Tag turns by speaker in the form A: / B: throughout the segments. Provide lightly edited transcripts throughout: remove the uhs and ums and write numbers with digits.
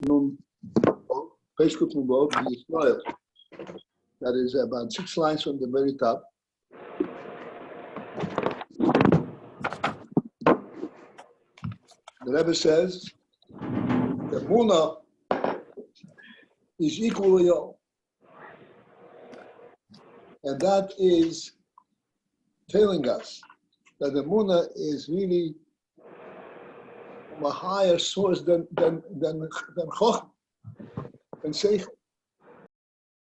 A: That is about 6 lines from the very top. The Rebbe says, the Emunah is equally all. And that is telling us that the Emunah is really a higher source than Chochmah and Seichel.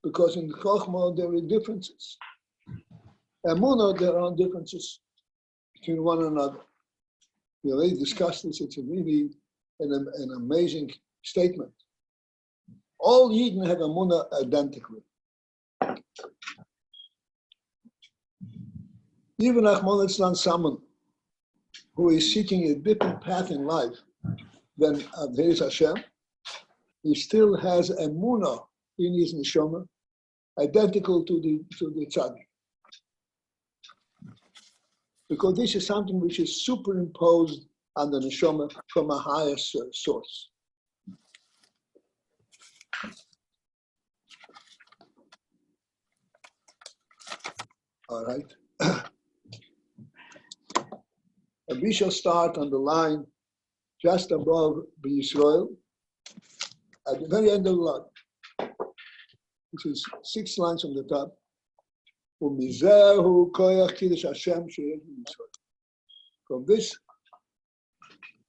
A: Because in Chochmah there are differences. Emunah, there are differences between one another. We already discussed this. It's a really an amazing statement. All Yidden have Emunah identically. Even Achmon someone who is seeking a different path in life than Kiddish Hashem, he still has Emunah in his Neshoma, identical to the tzaddik. Because this is something which is superimposed on the Neshoma from a higher source. All right. And we shall start on the line just above Yisrael, at the very end of the line, which is 6 lines from the top. From this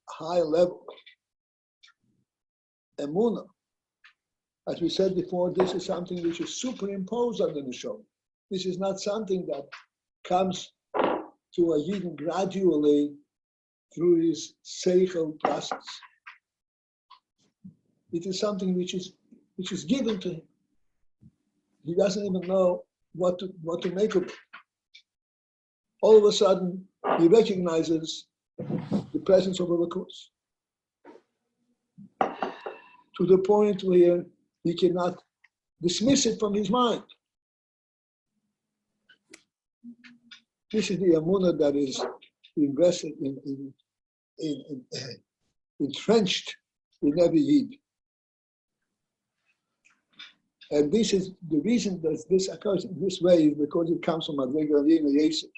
A: high level, Emunah, as we said before, this is something which is superimposed on the Neshoma. This is not something that comes to a Yidden gradually through his seichel process. It is something which is given to him. He doesn't even know what to make of it. All of a sudden, he recognizes the presence of a Elokus to the point where he cannot dismiss it from his mind. This is the Emunah that is invested entrenched in every Yid. And this is the reason that this occurs in this way is because it comes from Madrega Yina Yesef,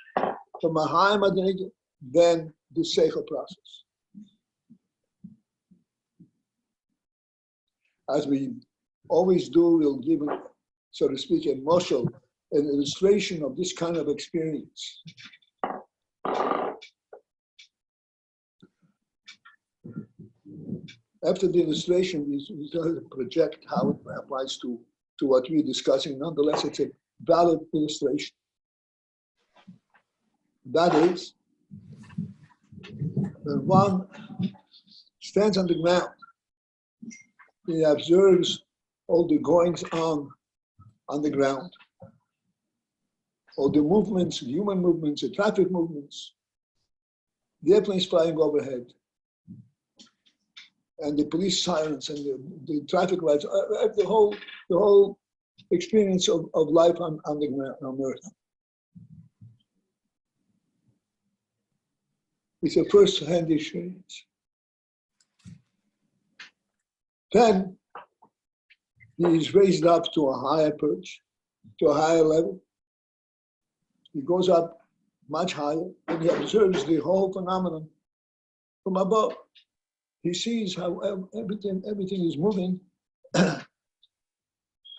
A: from a higher Madrega than the Seichel process. As we always do, we'll give, so to speak, a moshel, an illustration of this kind of experience. After the illustration, we try to project how it applies to what we're discussing. Nonetheless, it's a valid illustration. That is, when one stands on the ground, he observes all the goings on the ground, all the movements, the human movements, the traffic movements, the airplanes flying overhead, and the police sirens and the traffic lights, the whole experience of life on the ground, on earth. It's a first-hand experience. Then he is raised up to a higher perch, to a higher level. He goes up much higher and he observes the whole phenomenon from above. He sees how everything is moving in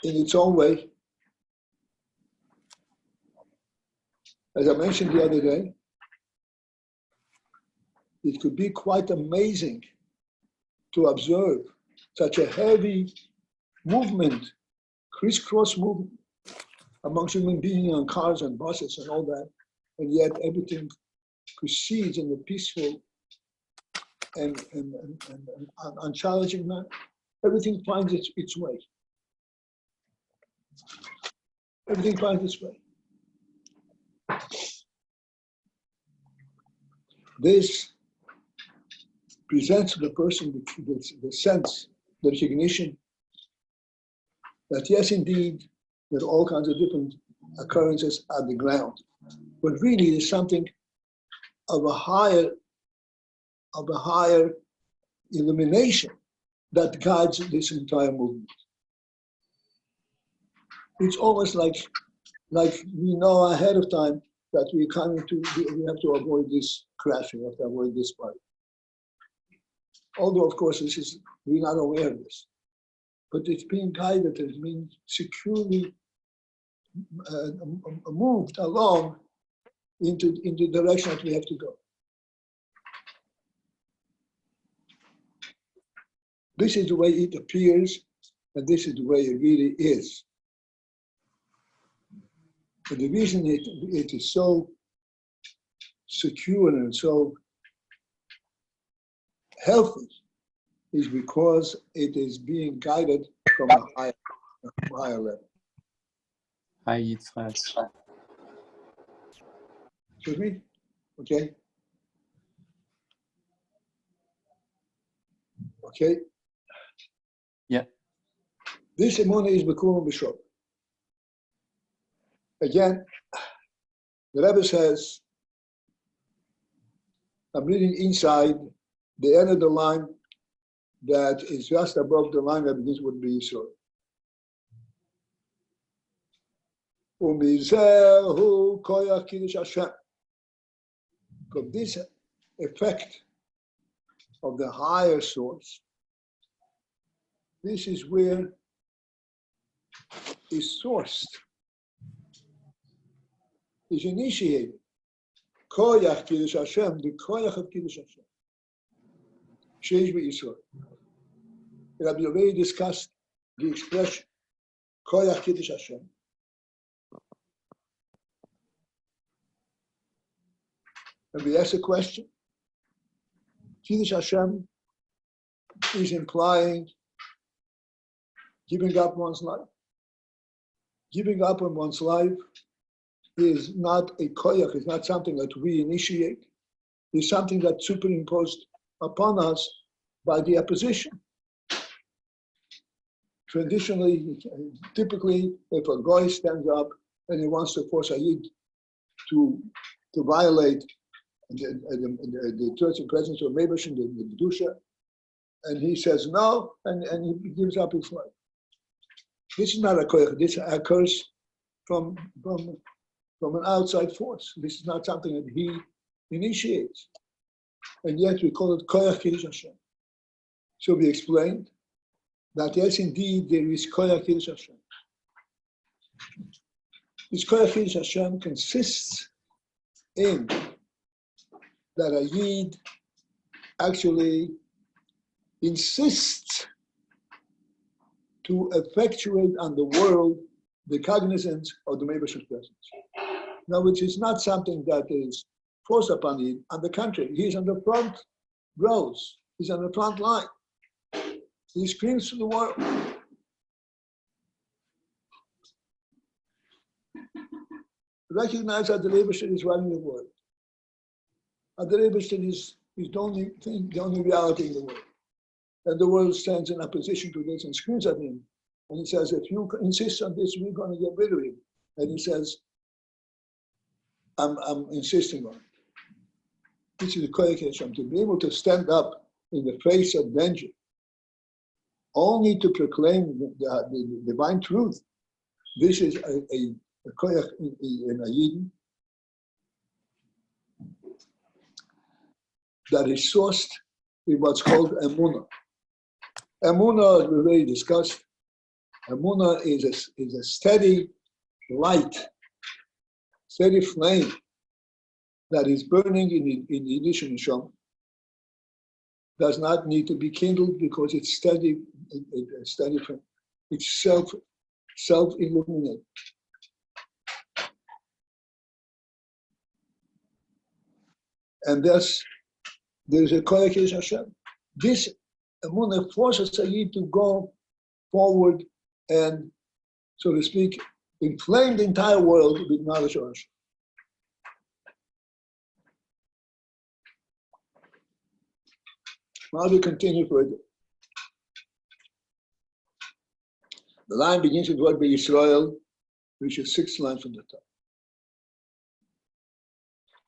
A: its own way. As I mentioned the other day, it could be quite amazing to observe such a heavy movement, crisscross movement amongst human beings on cars and buses and all that, and yet everything proceeds in a peaceful and unchallenging manner. Everything finds its way. Everything finds its way. This presents to the person the sense, the recognition that yes, indeed, there are all kinds of different occurrences at the ground, but really there's something of a higher illumination that guides this entire movement. It's almost like we know ahead of time that we have to avoid this crashing, we have to avoid this fight. Although, of course, we're not aware of this. But it's being guided, it's being securely moved along into the direction that we have to go. This is the way it appears, and this is the way it really is. And the reason it is so secure and so healthy is because it is being guided from a higher level.
B: Hi, Yitzhak.
A: Excuse me? Okay. Okay.
B: Yeah.
A: This Emunah is Bekurim B'Shor. Again, the Rebbe says, I'm reading inside the end of the line that is just above the line that begins with B'Yisrael. Umizehu koyach Kiddish Hashem. From this effect of the higher source, this is where is sourced, is initiated. Koyach Kiddish Hashem, the koyach of Kiddish Hashem. Sheish B'Yisrael. Rabbi already discussed the expression koyach Kiddish Hashem. And we ask a question. Kiddish Hashem is implying giving up one's life. Giving up on one's life is not a koyach, it's not something that we initiate. It's something that's superimposed upon us by the opposition. Traditionally, typically, if a guy stands up and he wants to force a yid to violate the church in presence of Mebesh and the Kedusha, and he says no, and he gives up his life. This is not a koyach. This occurs from an outside force. This is not something that he initiates, and yet we call it koyach Kiddish Hashem. So we explained that yes, indeed, there is koyach Kiddish Hashem. This koyach Kiddish Hashem consists in that a yid actually insists to effectuate on the world the cognizance of the Mebash's presence. Now, which is not something that is forced upon him. On the contrary, he's on the front rows. He's on the front line. He screams to the world. Recognize that the Rebbe is running the world. That the Rebbe is the only thing, the only reality in the world. And the world stands in opposition to this and screams at him. And he says, if you insist on this, we're going to get rid of him. And he says, I'm insisting on it. This is the koyach Hashem, to be able to stand up in the face of danger, only to proclaim the divine truth. This is a koyach in a yid that is sourced in what's called Emunah. Emunah, as we already discussed, Emunah is a steady light, steady flame that is burning in the Yiddish Neshoma. Does not need to be kindled because it's steady, steady flame. It's self-illuminating. And thus, there's a koyach Kiddish Hashem. This Emunah forces a yid to go forward and, so to speak, inflame the entire world with knowledge of Hashem. Now we continue further. The line begins with the word Yisrael, which is 6 lines from the top.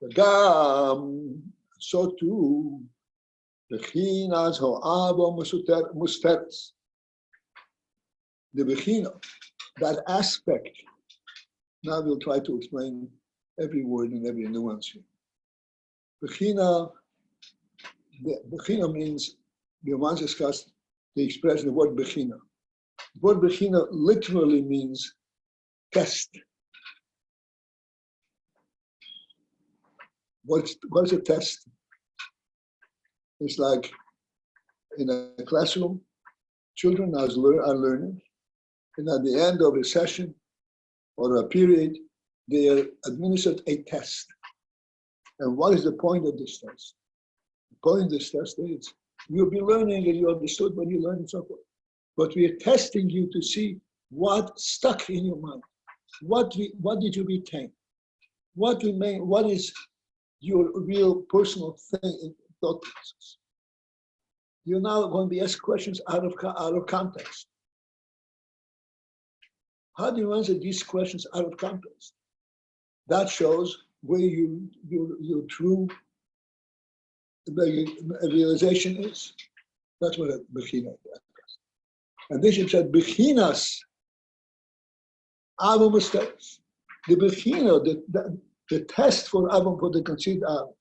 A: V'gam, so too, Bechinas Ahava Mesuteres. The Bechinas, that aspect. Now we'll try to explain every word and every nuance here. Bechina means, we once discussed the expression, the word Bechina. The word Bechina literally means test. What's a test? It's like in a classroom, children are learning, and at the end of a session or a period, they are administered a test. And what is the point of this test? The point of this test is you'll be learning and you understood when you learned and so forth. But we are testing you to see what stuck in your mind. What did you retain? What is your real personal thing, thought process? You're now going to be asked questions out of context. How do you answer these questions out of context? That shows where your true realization is. That's what a Bechina is. And Bishop said, Bechinas Ahava Mesuteres. The Bechina, the test for Ahava, for the conceived Ahava.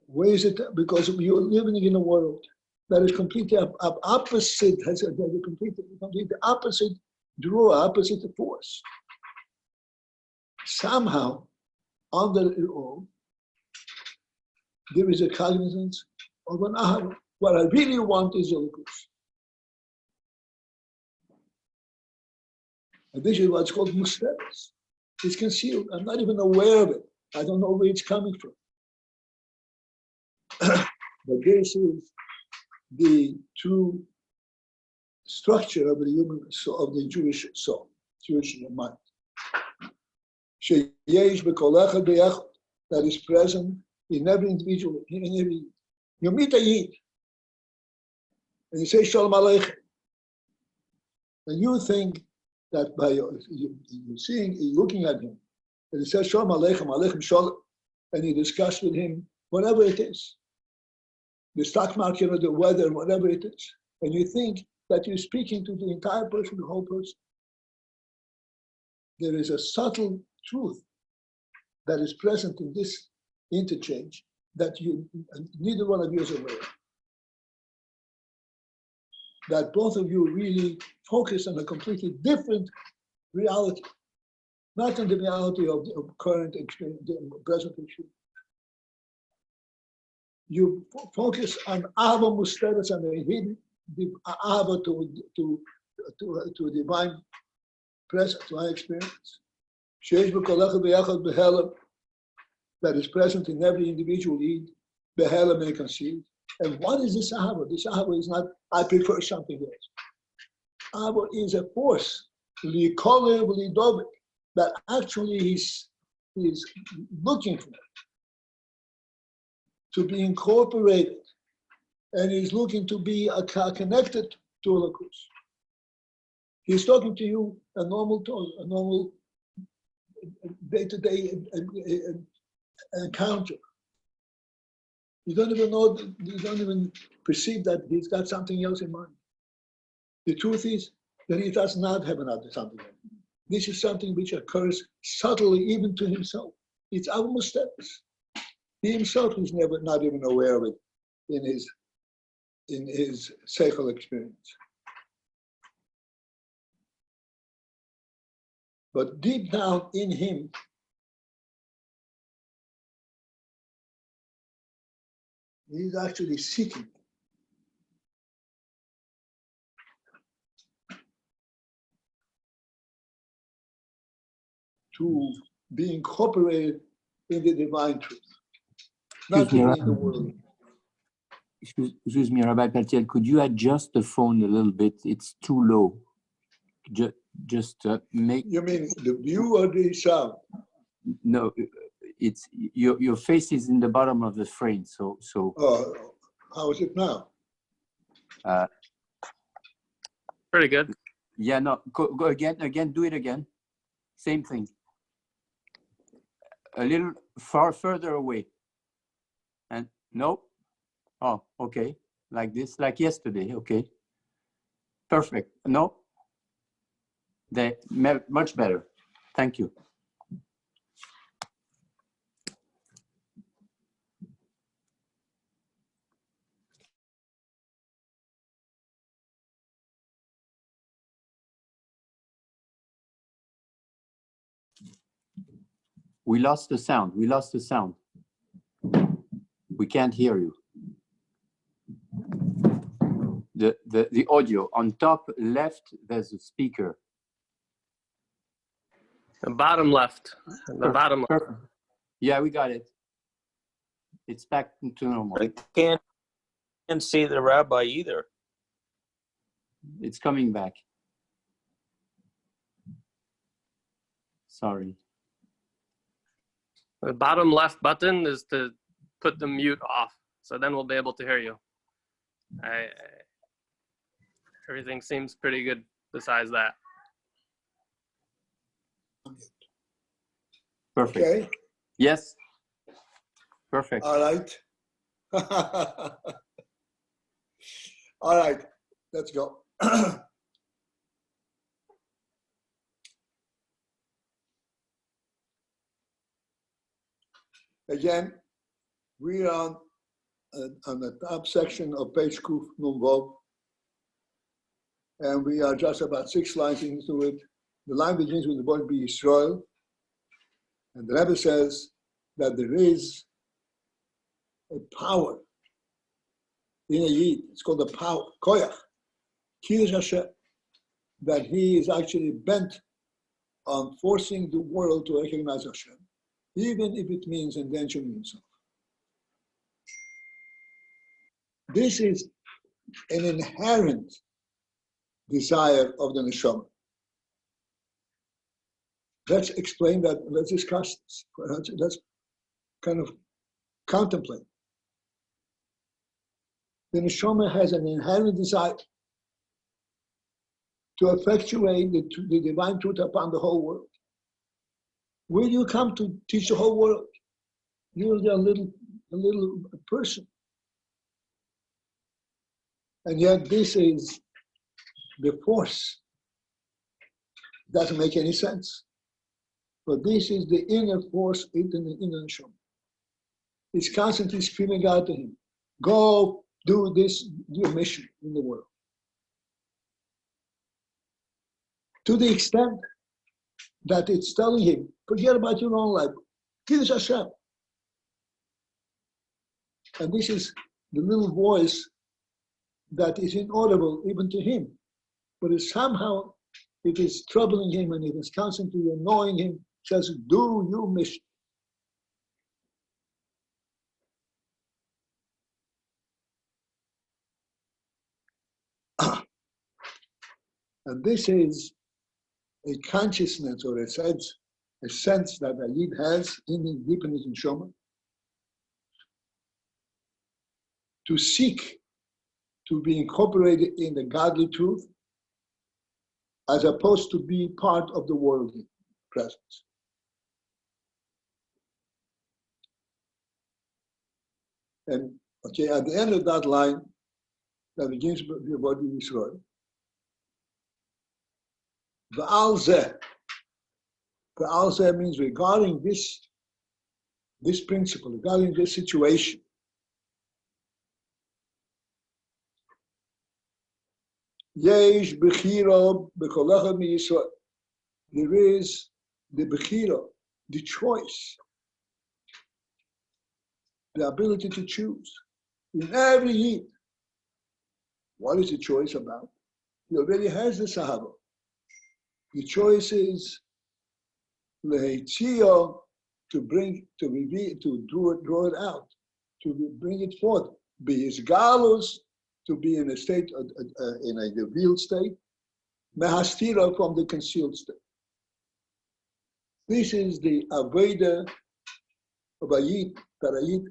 A: Where is it? Because you're living in a world that is completely opposite, has a completely opposite draw, opposite force. Somehow, under it all, there is a cognizance of an Ahava. What I really want is Elokus. And this is what's called Mesuteres. It's concealed. I'm not even aware of it. I don't know where it's coming from. But this is the true structure of the human soul, of the Jewish soul, Jewish mind. That is present in every individual, in every. You meet a Yid, and you say Shalom Aleichem, and you think that by you seeing, looking at him, and he says Shalom Aleichem, Aleichem Shalom, and you discuss with him whatever it is, the stock market or the weather, whatever it is, and you think that you're speaking to the entire person, the whole person. There is a subtle truth that is present in this interchange that neither one of you is aware of. That both of you really focus on a completely different reality, not on the reality of current experience, the present experience. You focus on Ahava Mesuteres and the Ahava to divine presence, to our experience. That is present in every individual Yid, Behelam and conceived. And what is this Ahava? This Ahava is not, I prefer something else. Ahava is a force, that actually he's looking for, to be incorporated, and he's looking to be connected to Elokus. He's talking to you a normal tone, a normal day-to-day encounter. You don't even know, you don't even perceive that he's got something else in mind. The truth is that he does not have another something else. This is something which occurs subtly even to himself. It's Ahava Mesuteres. He himself is not even aware of it in his seichel experience. But deep down in him, he's actually seeking to be incorporated in the divine truth, not to be in the world.
B: Excuse me, Rabbi Paltiel, could you adjust the phone a little bit? It's too low. Just make.
A: You mean the view or the sound?
B: No, it's your face is in the bottom of the frame. So.
A: How is it now?
C: Pretty good.
B: Yeah, no. Go again. Do it again. Same thing. A little further away. And nope. Oh, okay. Like this, like yesterday. Okay. Perfect. No, much better. Thank you. We lost the sound. We lost the sound. We can't hear you. The audio on top left, there's a speaker.
C: The bottom left. The bottom left.
B: Perfect. Yeah, we got it. It's back to normal.
D: I can't see the rabbi either.
B: It's coming back. Sorry.
C: The bottom left button is to put the mute off. So then we'll be able to hear you. Everything seems pretty good besides that.
B: Perfect.
A: Okay.
B: Yes. Perfect.
A: All right. All right. Let's go. Again, we are on the top section of page Kuf Nun Vav, and we are just about 6 lines into it. The line begins with the word Be Yisrael, and the Rebbe says that there is a power in a Yid. It's called the power, Koyach, Kiddish Hashem, that he is actually bent on forcing the world to recognize Hashem, even if it means endangering himself. This is an inherent desire of the Neshoma. Let's explain that. Let's discuss this. Let's kind of contemplate. The Neshoma has an inherent desire to effectuate the divine truth upon the whole world. Will you come to teach the whole world? You're a little person. And yet this is the force. Doesn't make any sense. But this is the inner force in the Neshoma. It's constantly screaming out to him, go do this, your mission in the world. To the extent that it's telling him, forget about your own life, Kiddish Hashem. And this is the little voice that is inaudible even to him, but somehow it is troubling him and it is constantly annoying him, says, do your mission. And this is a consciousness or a sense that a Yid has deep in his Neshoma, to seek to be incorporated in the godly truth, as opposed to be part of the worldly presence. And okay, at the end of that line, that begins with the word Yisrael. V'al zeh. V'al zeh means regarding this principle, regarding this situation. Yesh bechira b'kolecha miYisrael. There is the bechira, the choice, the ability to choose in every Yid. What is the choice about? He already has the Ahava. The choice is lehetzia, to bring, to reveal, to draw it out, to bring it forth. Be his galus, to be in a state, in a revealed state. Mehastira, from the concealed state. This is the Aveda of a Yid, that a Yid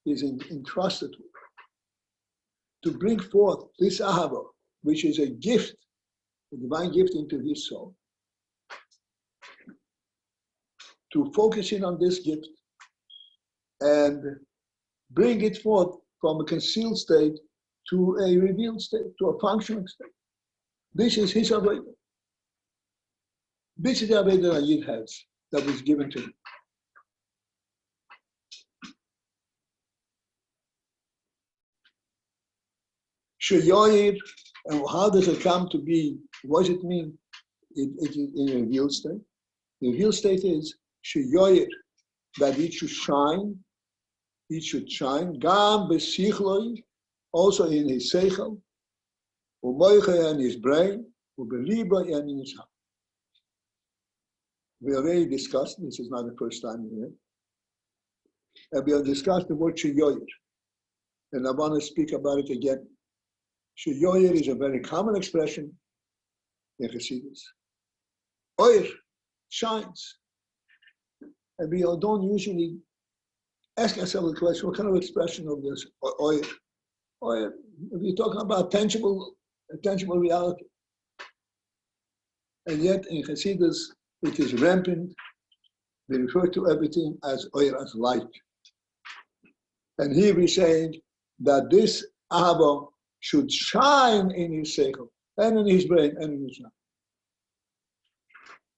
A: is entrusted with. To bring forth this Ahava, which is a gift, a divine gift into his soul. To focus in on this gift and bring it forth from a concealed state to a revealed state, to a functioning state. This is his Avodah. This is the Avodah that Yid has, that is given to him. Sheyoyir, and how does it come to be? What does it mean? It is in a revealed state. The revealed state is Sheyoyir, that it should shine. It should shine. Gam besichloi, also in his seichel, umoicha in his brain, ubeliba and in his heart. We already discussed, this is not the first time here, and we have discussed the word sheyoyir, and I want to speak about it again. Sheyoyir is a very common expression in Hasidus. Oir shines, and we don't usually ask ourselves the question, what kind of expression of this oir? Oir, we're talking about tangible reality. And yet in Hasidus, it is rampant. They refer to everything as oir, as light. And here we're saying that this Ahava should shine in his seichel, and in his brain, and in his heart.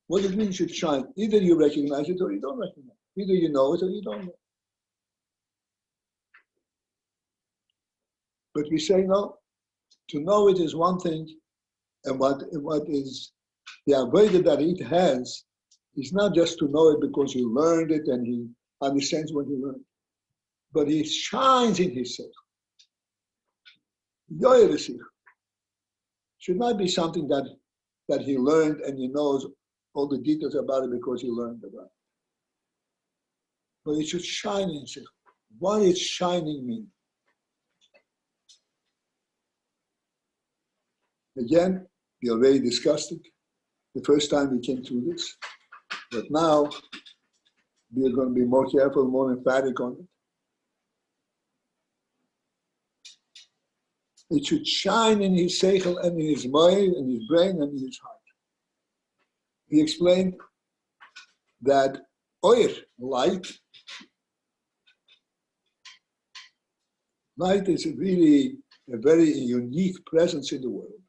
A: What does it mean it should shine? Either you recognize it or you don't recognize it. Either you know it or you don't know it. But we say no. To know it is one thing, and what is the avodah that it has is not just to know it because he learned it and he understands what he learned, but it shines in his seichel. Yoyer should not be something that he learned and he knows all the details about it because he learned about it. But it should shine in his seichel. What does shining mean? Again, we already discussed it the first time we came through this, but now we are going to be more careful, more emphatic on it. It should shine in his seichel and in his mind, and his brain, and in his heart. We explained that oir, light is really a very unique presence in the world.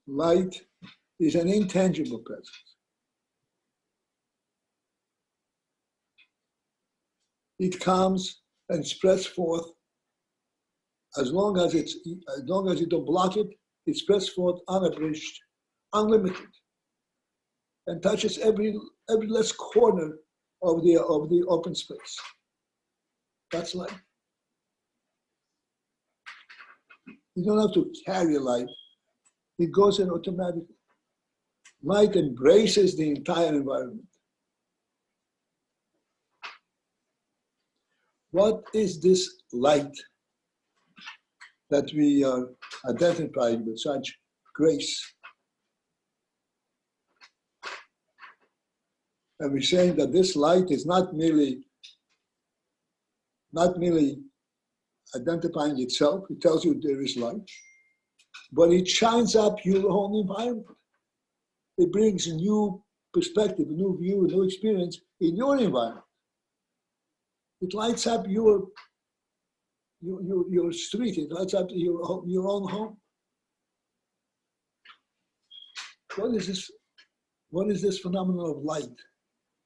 A: Light is an intangible presence. It comes and spreads forth. As long as you don't block it, it spreads forth unabridged, unlimited, and touches every last corner of the open space. That's light. You don't have to carry light. It goes in automatically. Light embraces the entire environment. What is this light that we are identifying with such grace? And we're saying that this light is not merely identifying itself. It tells you there is light, but it shines up your whole environment. It brings a new perspective, a new view, a new experience in your environment. It lights up your street. It lights up your own home. What is this? What is this phenomenon of light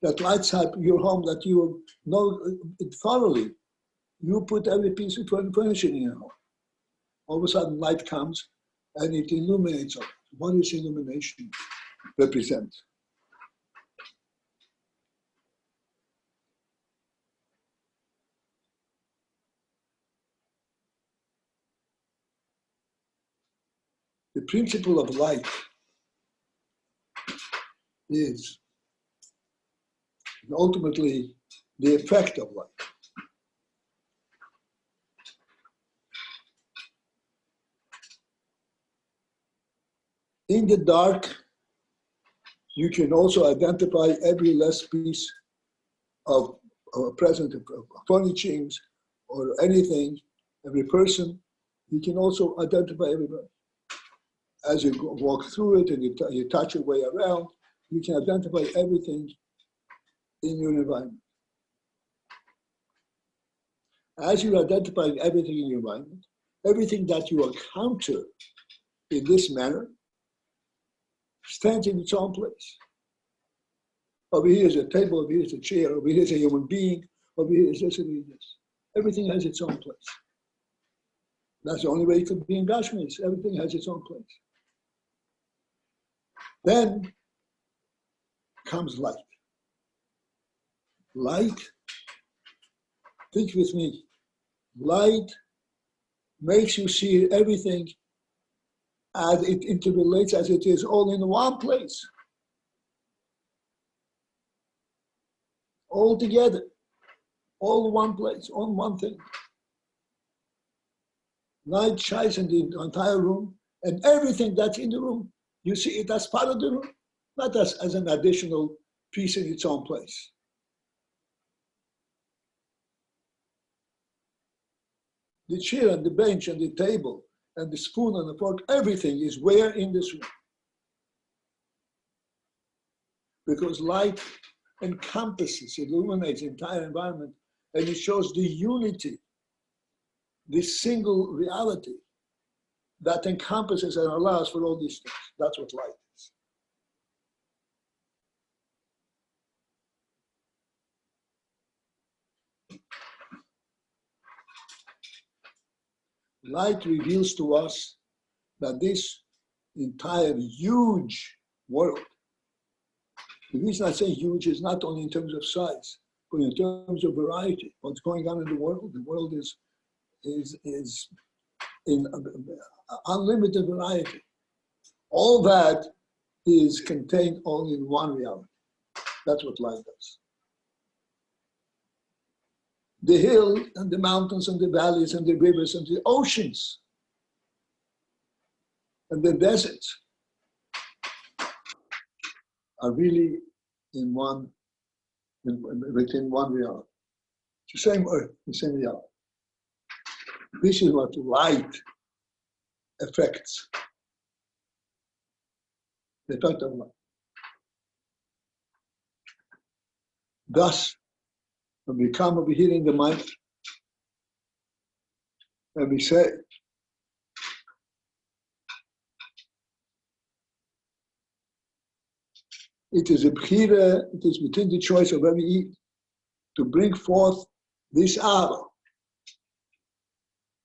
A: that lights up your home, that you know it thoroughly? You put every piece of furniture in your home. All of a sudden, light comes and it illuminates all. What does illumination represent? The principle of light is ultimately the effect of light. In the dark, you can also identify every last piece of a present of furnishings or anything, every person. You can also identify everybody. As you walk through it and you touch your way around, you can identify everything in your environment. As you identify everything in your environment, everything that you encounter in this manner stands in its own place. Over here is a table, over here is a chair, over here is a human being, over here is this, over here is this. Everything has its own place. That's the only way it could be in Gashmis. Everything has its own place. Then comes light. Light, think with me, light makes you see everything as it interrelates, as it is all in one place. All together, all in one place, all in one thing. Light shines in the entire room, and everything that's in the room, you see it as part of the room, not as an additional piece in its own place. The chair and the bench and the table and the spoon and the fork, everything is where in this room. Because light encompasses, illuminates the entire environment, and it shows the unity, this single reality that encompasses and allows for all these things. That's what light is. Light reveals to us that this entire huge world, the reason I say huge is not only in terms of size, but in terms of variety. What's going on in the world is in unlimited variety. All that is contained only in one reality. That's what light does. The hill and the mountains and the valleys and the rivers and the oceans and the deserts are really in one, within one reality. It's the same earth, the same reality. This is what light affects. The effect of light. Thus, when we come over here in the mind, and we say, it is a bechira, it is within the choice of every Eid to bring forth this Ahava,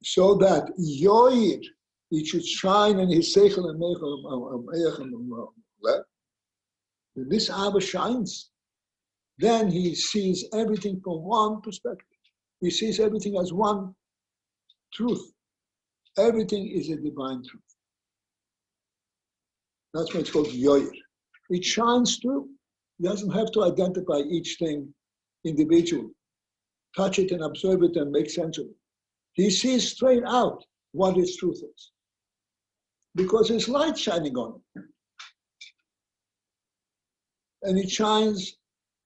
A: so that Yoir, it should shine in his seichel and meichel. When this Ahava shines, then he sees everything from one perspective. He sees everything as one truth. Everything is a divine truth. That's why it's called Yoir. It shines through. He doesn't have to identify each thing individually, touch it and observe it and make sense of it. He sees straight out what its truth is, because there's light shining on it. And it shines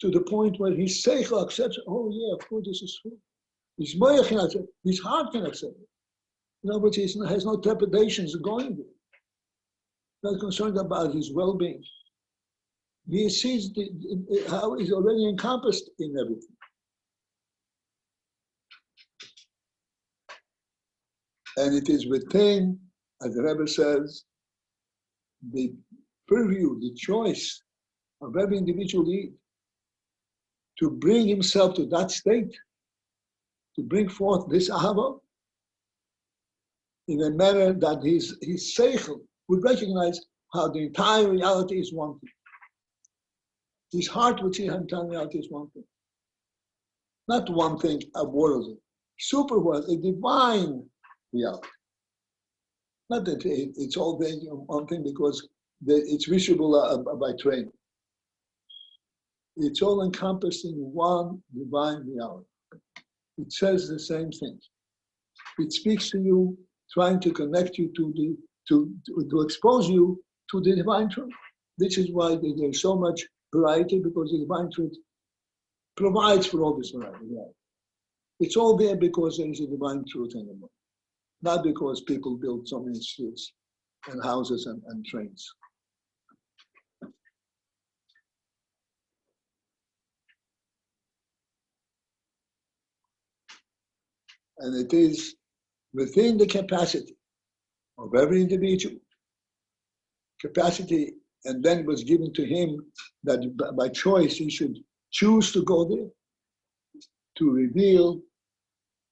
A: to the point where his seichel accepts, oh yeah, of course this is true. His moyach can accept it, his heart can accept it. In other words, he has no trepidations going there. Not concerned about his well-being. He sees how he's already encompassed in everything. And it is within, as the Rebbe says, the purview, the choice of every individual Yid to bring himself to that state, to bring forth this Ahava in a manner that his seichel would recognize how the entire reality is one thing. His heart would see how the entire reality is one thing. Not one thing, a worldly, super world, a divine reality. Not that it's all there one thing because it's visible by training. It's all encompassed in one divine reality. It says the same thing. It speaks to you, trying to connect you to expose you to the divine truth. This is why there's so much variety, because the divine truth provides for all this variety. It's all there because there is a divine truth in the world, not because people build so many streets and houses and trains. And it is within the capacity of every individual. Capacity, and then it was given to him that by choice he should choose to go there to reveal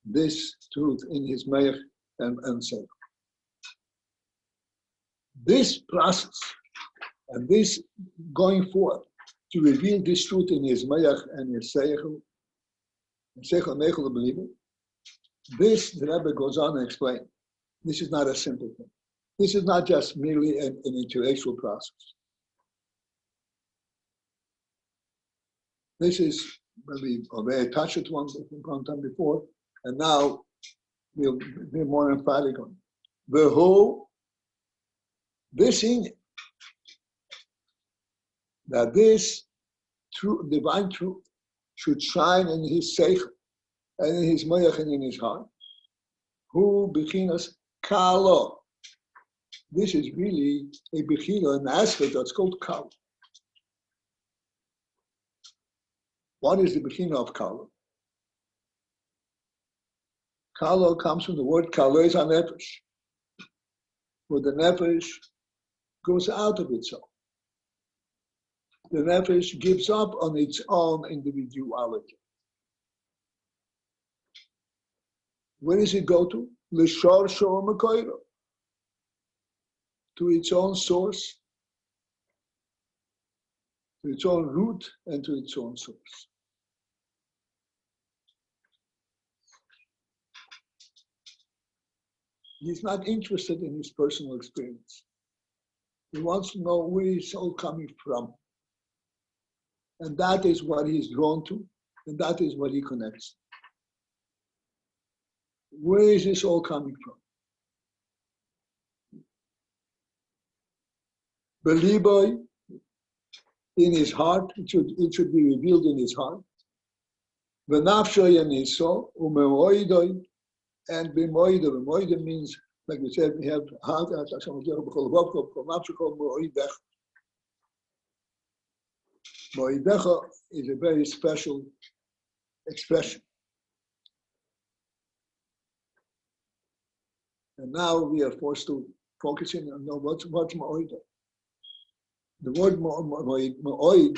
A: this truth in his Mayach and so. This process and this going forth to reveal this truth in his Mayach and his Seichel, Nechel, the believer, this the Rebbe goes on and explains. This is not a simple thing. This is not just merely an intellectual process. This is, we already touched it one time before, and now we'll be more emphatic on it. The whole, this in it, that this true, divine truth should shine in his seichel and in his mayach and in his heart. Who Bechinas kalo. This is really a bechina, an aspect that's called kalo. What is the bechina of kalo? Kalo comes from the word kalois hanefesh, where the nefesh goes out of itself. The nefesh gives up on its own individuality. Where does it go to? L'shor shor makoiro. To its own source, to its own root, and to its own source. He's not interested in his personal experience. He wants to know where it's all coming from. And that is what he's drawn to, and that is what he connects. Where is this all coming from? Beliboy, in his heart, it should be revealed in his heart. V'nafshoy and his soul, u'me'oidoy, and b'moido. B'moido means, like we said, we have moidecha is a very special expression. And now we are forced to focus in on what's moido. The word mo'oid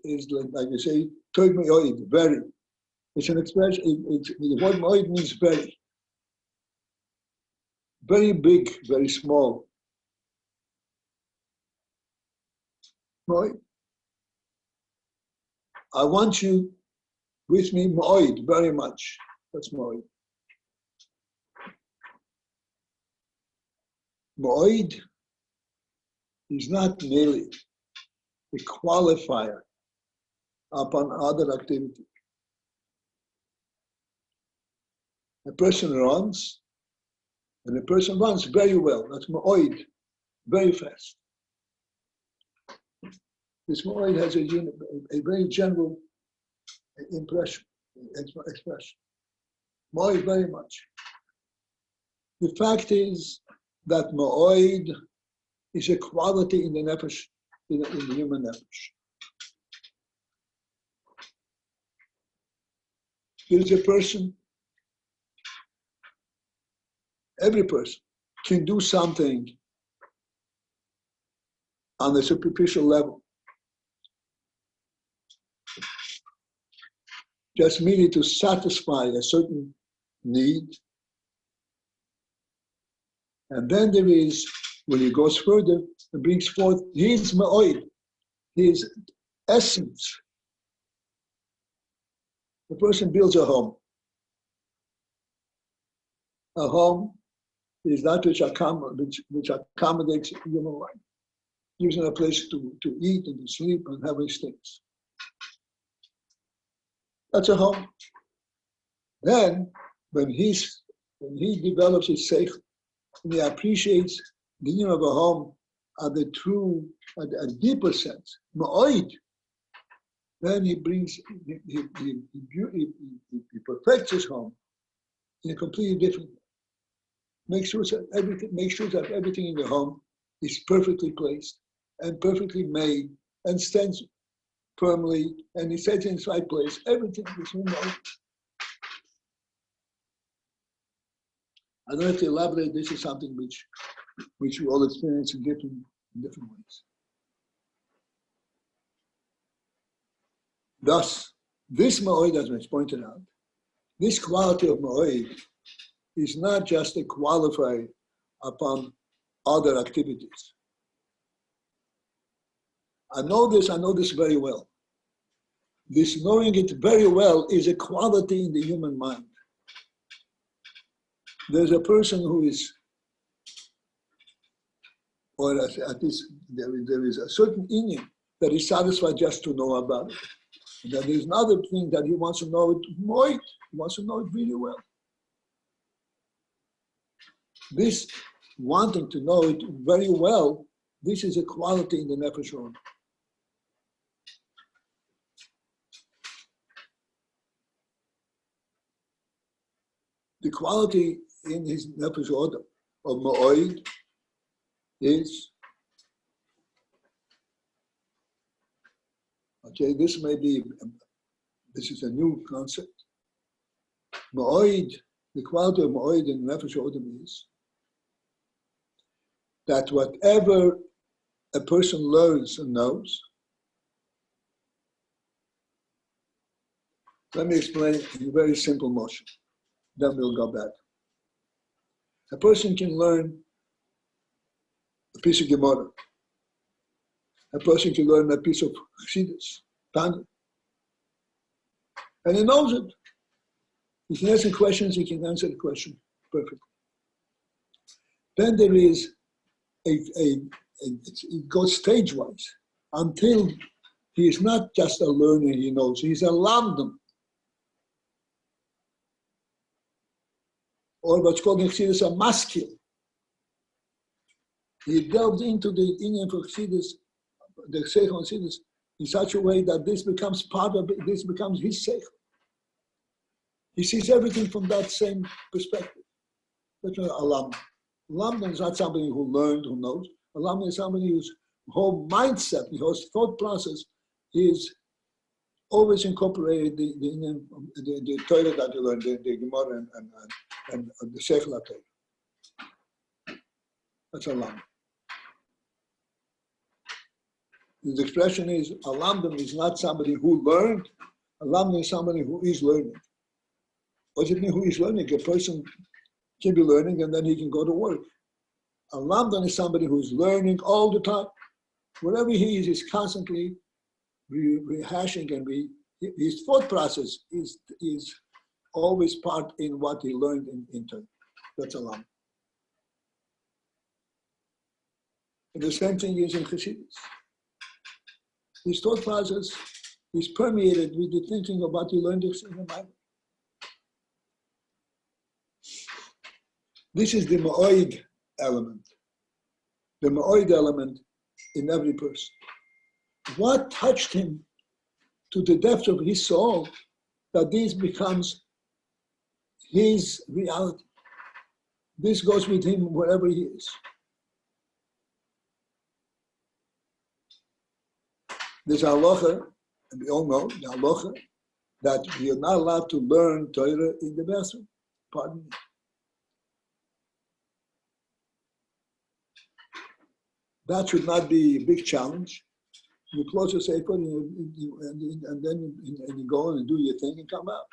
A: is like you say, toid mo'oid, very. It's an expression, the word mo'oid means very. Very big, very small. Mo'oid. I want you with me, mo'oid, very much. That's mo'oid. Mo'oid is not merely a qualifier upon other activity. A person runs, and a person runs very well. That's mo'oid, very fast. This mo'oid has a very general impression, expression. Mo'oid very much. The fact is that mo'oid is a quality in the nefesh, in the human nefesh. There is a person, every person can do something on a superficial level. Just merely to satisfy a certain need. And then there is, when he goes further and brings forth his ma'oid, his essence. The person builds a home. A home is that which accommodates human life. Gives him a place to eat and to sleep and have his things. That's a home. Then, when he develops his seichel, and he appreciates the meaning of a home at a deeper sense, ma'oid, then he perfects his home in a completely different way. Make sure that everything in the home is perfectly placed and perfectly made and stands firmly, and he sets in its right place. Everything is remote. I don't have to elaborate. This is something which we all experience in different ways. Thus, this ma'oid, as was pointed out, this quality of ma'oid is not just a qualifier upon other activities. I know this very well. This knowing it very well is a quality in the human mind. There's a person who is, or at least there is a certain inyan that is satisfied just to know about it. And then there's another thing that he wants to know it more. He wants to know it really well. This wanting to know it very well, this is a quality in the Nefesh Order. The quality in his Nefesh Order of Ma'oid is, okay, this is a new concept. Ma'oid, the quality of Ma'oid in Nefesh Order is that whatever a person learns and knows, let me explain in a very simple motion, then we'll go back. A person can learn a piece of Gemara. A person can learn a piece of Chassidus, Tanya. And he knows it. He can answer questions, he can answer the question perfectly. Then there is it goes stage-wise until he is not just a learner, he knows, he's a lamdam. Or what's called in Chassidus a maskil. He delves into the inyan for Chassidus, the seichel Chassidus, in such a way that this becomes part of it, this becomes his seichel. He sees everything from that same perspective. That's a lamdam. Lamdam is not somebody who learned, who knows. A lamdam is somebody whose whole mindset, whose thought process is always incorporated the Torah that you learned, the Gemara and the Seichel Torah. That's a lamdam. The expression is, a lamdam is not somebody who learned, a lamdam is somebody who is learning. What does it mean who is learning? A person can be learning and then he can go to work. A lamdan is somebody who's learning all the time. Wherever he is, he's constantly rehashing and his thought process is always part in what he learned in turn. That's a lamdan. And the same thing is in Chassidus. His thought process is permeated with the thinking of what he learned in the Bible. This is the ma'oid element. The ma'oid element in every person. What touched him to the depths of his soul that this becomes his reality? This goes with him wherever he is. There's a halacha, and we all know the halacha, that we are not allowed to learn Torah in the bathroom. Pardon me. That should not be a big challenge. You close your sefer and then you go and do your thing and come out.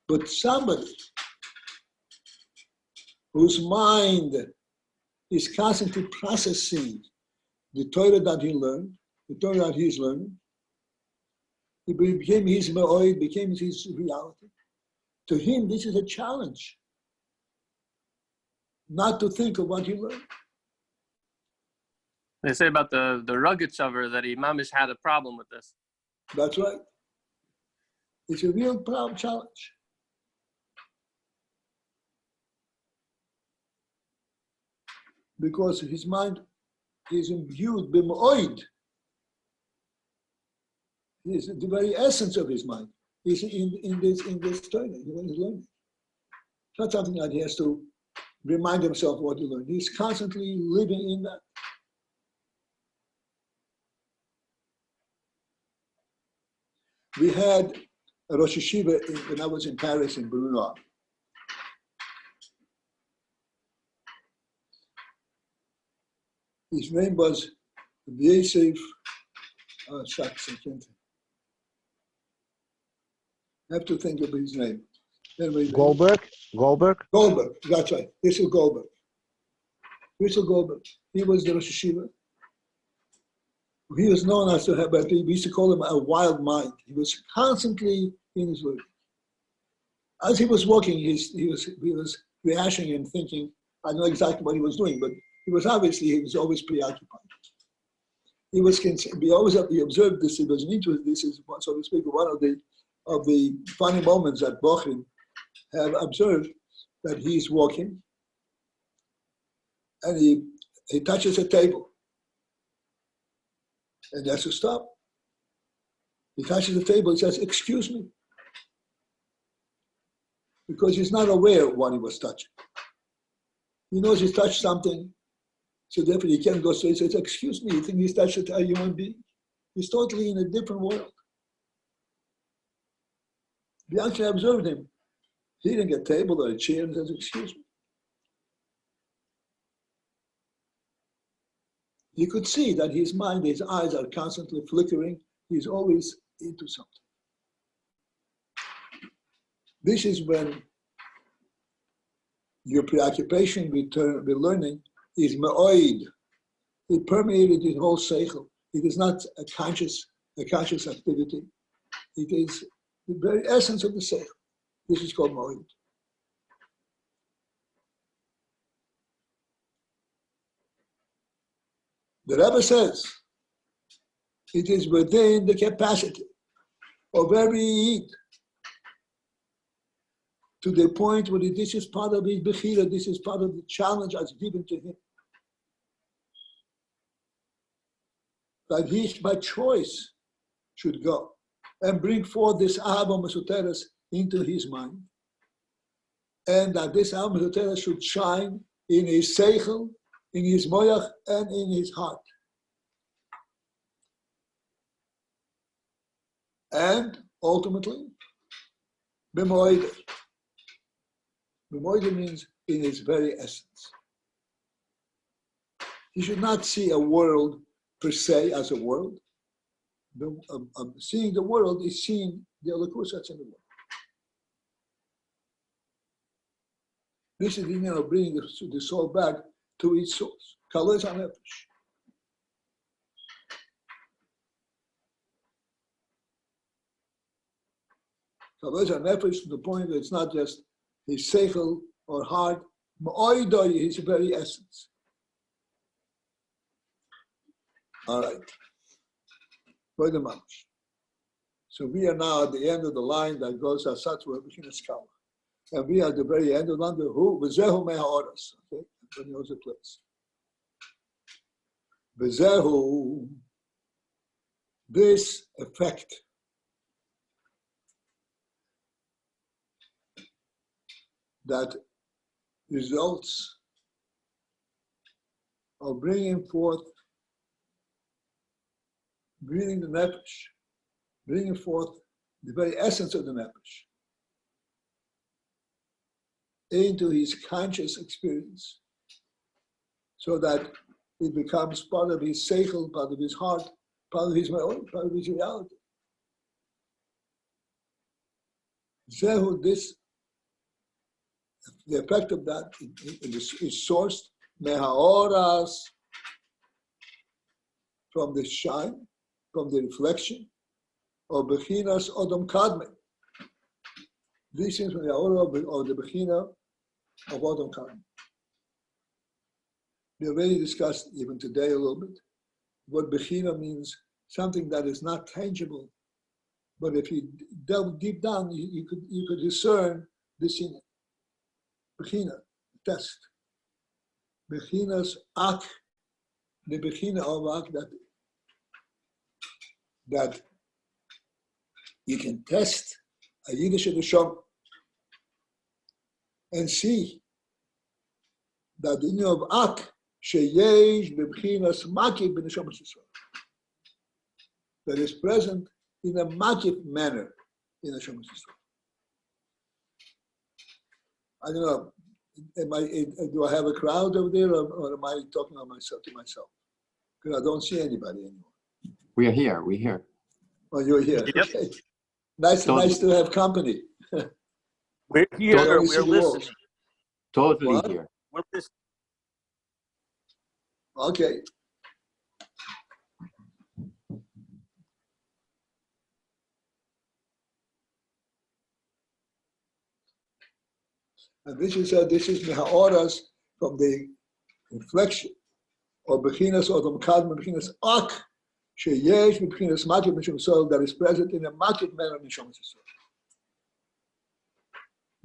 A: But somebody whose mind is constantly processing the Torah that he learned, the Torah that he's learning, it became his ma'oid, became his reality. To him, this is a challenge. Not to think of what he learned.
C: They say about the rugged shover that Mamish had a problem with this.
A: That's right. It's a real problem, challenge. Because his mind is imbued b'ma'oid. Is the very essence of his mind is in this Torah, what he's learning. It's not something that he has to remind himself what he learned. He's constantly living in that. We had a Rosh Yeshiva when I was in Paris in Bruno. His name was Yosef. Shucks, I can't. I have to think of his name. Anyway,
E: Goldberg?
A: Goldberg, that's right. Yosef Goldberg. Yosef Goldberg. He was the Rosh Yeshiva. He was known as to have, but we used to call him a wild mind. He was constantly in his work. As he was walking, he was rehashing and thinking. I know exactly what he was doing, but he was always preoccupied. He observed this. He was into this. Is so to speak one of the funny moments that Bochim have observed, that he's walking and he touches a table. And he has to stop. He touches the table, he says, "Excuse me." Because he's not aware of what he was touching. He knows he's touched something, so therefore he can't go straight. He says, "Excuse me," you think he's touched a human being? He's totally in a different world. We actually observed him hitting a table or a chair and says, "Excuse me." You could see that his mind, his eyes are constantly flickering. He's always into something. This is when your preoccupation with learning is ma'oid. It permeated your whole seichel. It is not a conscious activity. It is the very essence of the seichel. This is called ma'oid. The Rebbe says it is within the capacity of every Yid to the point where this is part of his Bechinas, this is part of the challenge that's given to him. That he, by choice, should go and bring forth this Ahava Mesuteres into his mind. And that this Ahava Mesuteres should shine in his seichel, in his moyach, and in his heart. And ultimately, b'moide. B'moide means in its very essence. You should not see a world per se as a world. Seeing the world is seeing the Elokus that's in the world. This is bringing the soul back to its source. Kalez HaNefesh. Kalez HaNefesh to the point that it's not just his seichel or heart, ma'oidoi, his very essence. All right. For the mamash. So we are now at the end of the line that goes Asatru Bechinas Kala. And we are at the very end of the line, who? V'zehu me'ha'oras. Okay? Everybody knows the place. V'zehu, this effect that results of bringing the nefesh, bringing forth the very essence of the nefesh into his conscious experience, so that it becomes part of his seichel, part of his heart, part of his ma'od, part of his reality. Zehu, this, the effect of that is sourced mehaoras, from the shine, from the reflection of Bechinas Odom Kadmei. This is from the aura of the Bechina of Odom Kadmei. We already discussed even today a little bit what Bechina means, something that is not tangible, but if you delve deep down, you could discern this in it. Bechina, test. Bechinas Ak, the Bechina of Ak, that you can test a Yiddish Neshoma and see that the union of Ak sheyesh bebechinas maki b'neshoma Yisrael, that is present in a makif manner in the Neshoma. I don't know. Do I have a crowd over there, or am I talking to myself? Because I don't see anybody anymore.
B: We are here. We're here.
A: Oh, you're here.
C: Yep.
A: Okay. Nice to have company.
D: We're here.
A: Totally see
D: We're
A: the walls.
D: listening.
B: Totally
A: What?
B: here.
D: We're listening.
A: Okay. And this is Mehaoras from the inflection or Bechinas or the Kadma Bechinas Ak Sheyesh Bechinas Makif Neshom Soul that is present in a Makif manner in Neshoma Soul.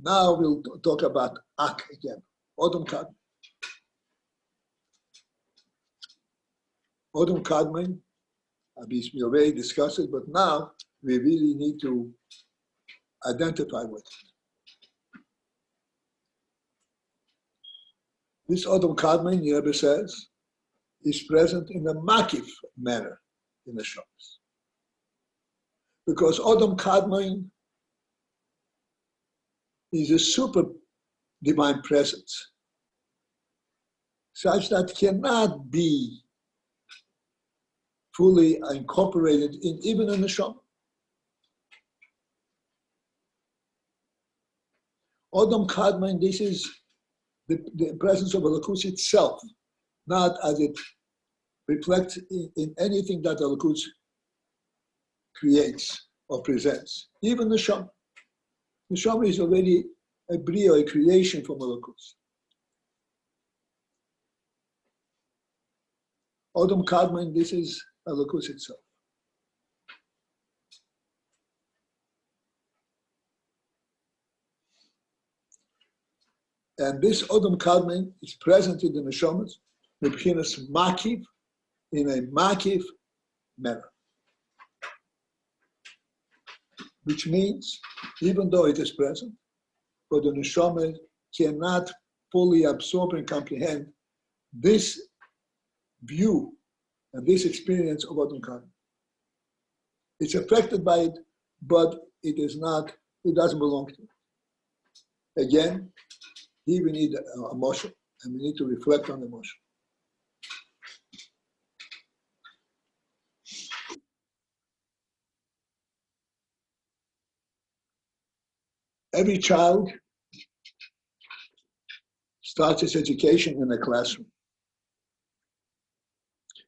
A: Now we'll talk about Ak again. Odom Kadma. Odom Kadma, we already discussed it, but now we really need to identify with it. This Odom Kadmon, the Rebbe says, is present in a makif manner in the Shabbos. Because Odom Kadmon is a super divine presence, such that cannot be fully incorporated in even in the Neshoma. Odom Kadmon, this is the presence of Elokus itself, not as it reflects in anything that Elokus creates or presents. Even the Neshoma. Neshoma is already a brio, a creation from Elokus. Odom Kadmon, this is Elokus itself. And this Odom Kadmon is present in the Neshomas, the Bechinas Makif, in a Makif manner. Which means, even though it is present, but the Neshoma cannot fully absorb and comprehend this view and this experience of Odom Kadmon. It's affected by it, but it doesn't belong to it. Again, here we need emotion, and we need to reflect on emotion. Every child starts its education in a classroom.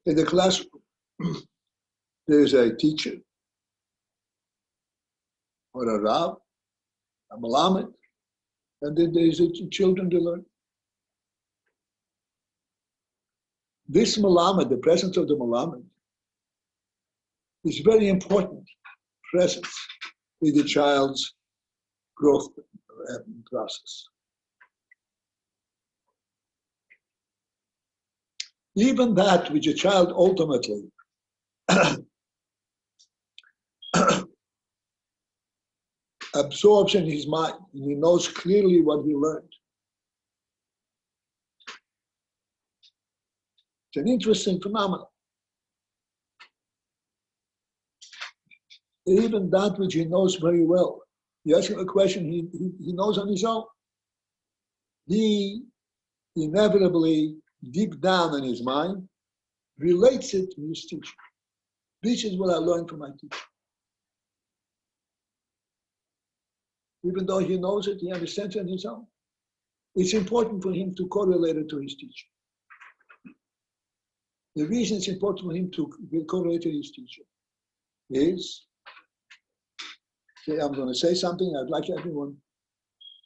A: In the classroom, there is a teacher, or a Rav, a Malamed, and then there is children to learn. This Malamed, the presence of the Malamed, is very important presence in the child's growth process. Even that which a child ultimately absorbs in his mind, and he knows clearly what he learned. It's an interesting phenomenon. Even that which he knows very well, you ask him a question he knows on his own. He inevitably, deep down in his mind, relates it to his teacher. This is what I learned from my teacher. Even though he knows it, he understands it on his own. It's important for him to correlate it to his teacher. The reason it's important for him to correlate to his teacher is, okay, I'm going to say something, I'd like everyone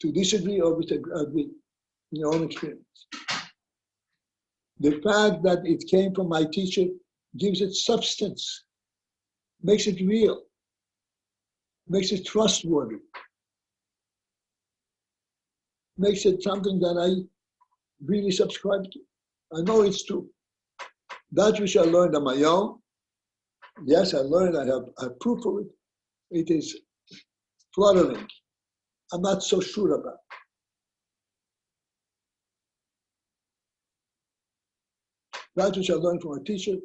A: to disagree or agree in your own experience. The fact that it came from my teacher gives it substance, makes it real, makes it trustworthy, makes it something that I really subscribe to. I know it's true. That which I learned on my own, yes, I learned, I have proof of it. It is fluttering. I'm not so sure about it. That which I learned from a teacher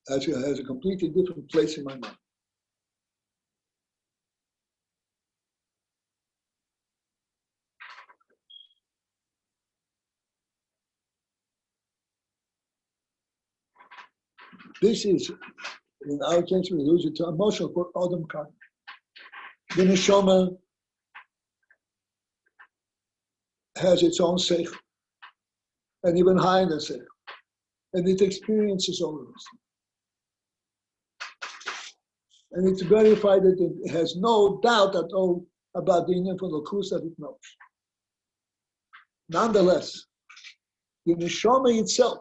A: has a completely different place in my mind. This is, in our case, we use it to emotional for Adam Kadmon. The Neshoma has its own seichel, and even higher than seichel, and it experiences all of this. And it's verified that it has no doubt at all about the inyan for Lakus that it knows. Nonetheless, the Neshoma itself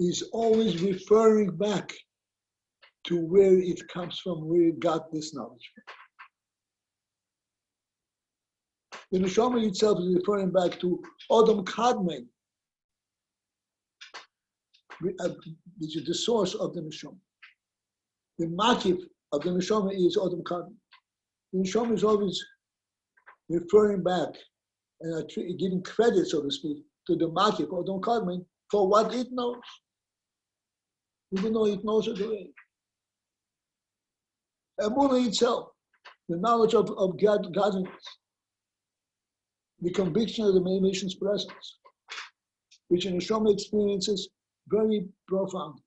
A: is always referring back to where it comes from, where it got this knowledge from. The Neshoma itself is referring back to Adam Kadmon, which is the source of the Neshoma. The makif of the Neshoma is Adam Kadmon. The Neshoma is always referring back and giving credit, so to speak, to the makif, Adam Kadmon, for what it knows, even though it knows it already. Emunah itself, the knowledge of godliness, the conviction of the Emunah's presence, which in Neshoma experiences very profound.